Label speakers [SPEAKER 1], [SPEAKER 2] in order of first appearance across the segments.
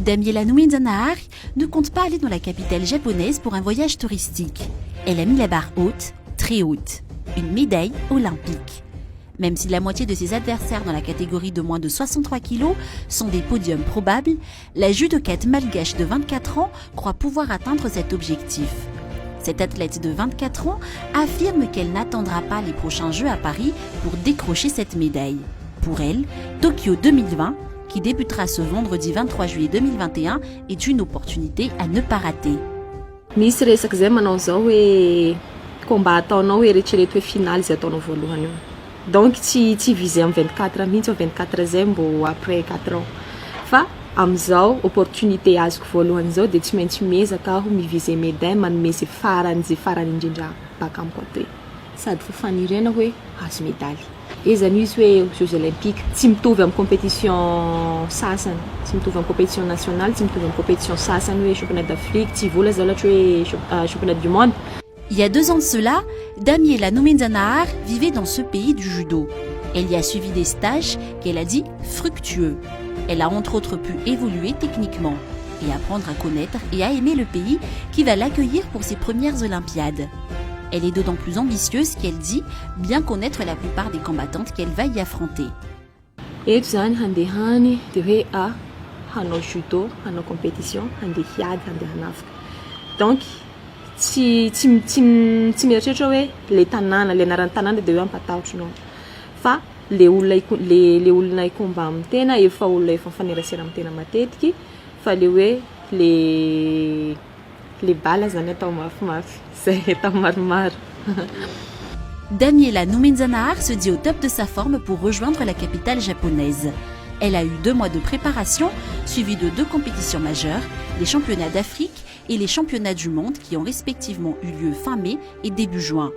[SPEAKER 1] Damiela Noumenzanar ne compte pas aller dans la capitale japonaise pour un voyage touristique. Elle a mis la barre haute, très haute, une médaille olympique. Même si la moitié de ses adversaires dans la catégorie de moins de 63 kg sont des podiums probables, la judokate malgache de 24 ans croit pouvoir atteindre cet objectif. Cette athlète de 24 ans affirme qu'elle n'attendra pas les prochains Jeux à Paris pour décrocher cette médaille. Pour elle, Tokyo 2020, qui débutera ce vendredi 23 juillet 2021, est une opportunité à ne pas rater.
[SPEAKER 2] Misy resaka zay manao zao hoe combat ataonao hoe eritrereto hoe finale zay ataonao voalohany io. Donc tsy visé am 24 mihitsy 24 zay mbo après 4 ans. Fa amizao opportunité azoko voalohany zao de tsy maintsy miezaka aho miviser médaille manome zay farany indrindra baka amiko ato hoe sady fafanirena hoe azo médaille. Ezany izy hoe Jeux olympiques tsy mitovy am compétition sasany, tsy mitovy am compétition nationale, tsy mitovy am compétition sasany hoe championnat d'Afrique, tsy vola zao ohatra hoe championnat du monde.
[SPEAKER 1] Il y a 2 ans de cela, Damiela Noumenzanar vivait dans ce pays du judo. Elle y a suivi des stages qu'elle a dit fructueux. Elle a entre autres pu évoluer techniquement et apprendre à connaître et à aimer le pays qui va l'accueillir pour ses premières Olympiades. Elle est d'autant plus ambitieuse qu'elle dit bien connaître la plupart des combattantes qu'elle va y affronter.
[SPEAKER 2] Eto zany handehany de hoe hanao judo, hanao compétition, handeha hiady, handeha hanafika. Donc tsy mieritreritra hoe le tanàna, le anaran'ny tanàna de hoe ampatahotrinao. Fa le olona hikomba amin'ny tena efa olona efa mifanerasera amin'ny tena matetiky, fa le hoe le bala zany atao mafimafy, zay atao maromaro.
[SPEAKER 1] Damiela Noumenzanar se dit au top de sa forme pour rejoindre la capitale japonaise. Elle a eu 2 mois de préparation, suivis de 2 compétitions majeures, les championnats d'Afrique et les championnats du monde qui ont respectivement eu lieu fin mai et début juin.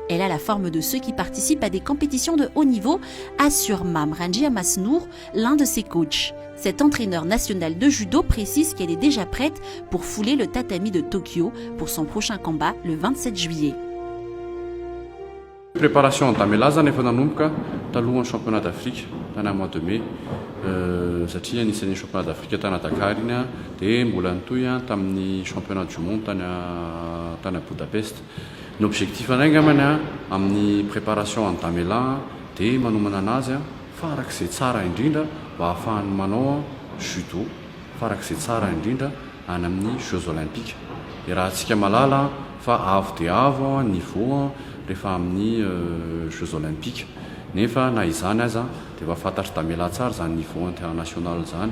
[SPEAKER 1] Elle a la forme de ceux qui participent à des compétitions de haut niveau, assure Mamranji Amasnour, l'un de ses coachs. Cet entraîneur national de judo précise qu'elle est déjà prête pour fouler le tatami de Tokyo pour son prochain combat le 27 juillet.
[SPEAKER 3] Préparation entamée là zany efa nanomboka talohan'ny championnat d'Afrique tany mois de mai satria anisan'ny championnat d'Afrique tany Dakar iny de mbola nitoy tamin'ny championnat du monde tany à Budapest. L'objectif anay ngamany amin'ny préparation entamée là de manomana anazy farak'izay tsara indrindra mba ahafahany manao judo farak'izay tsara indrindra any amin'ny Jeux olympiques. Et raha antsika malala fa avo de avo niveau rehefa amin'ny Jeux olympiques nefa na izany aza de efa fantatry Damiela tsara zany niveau international zany.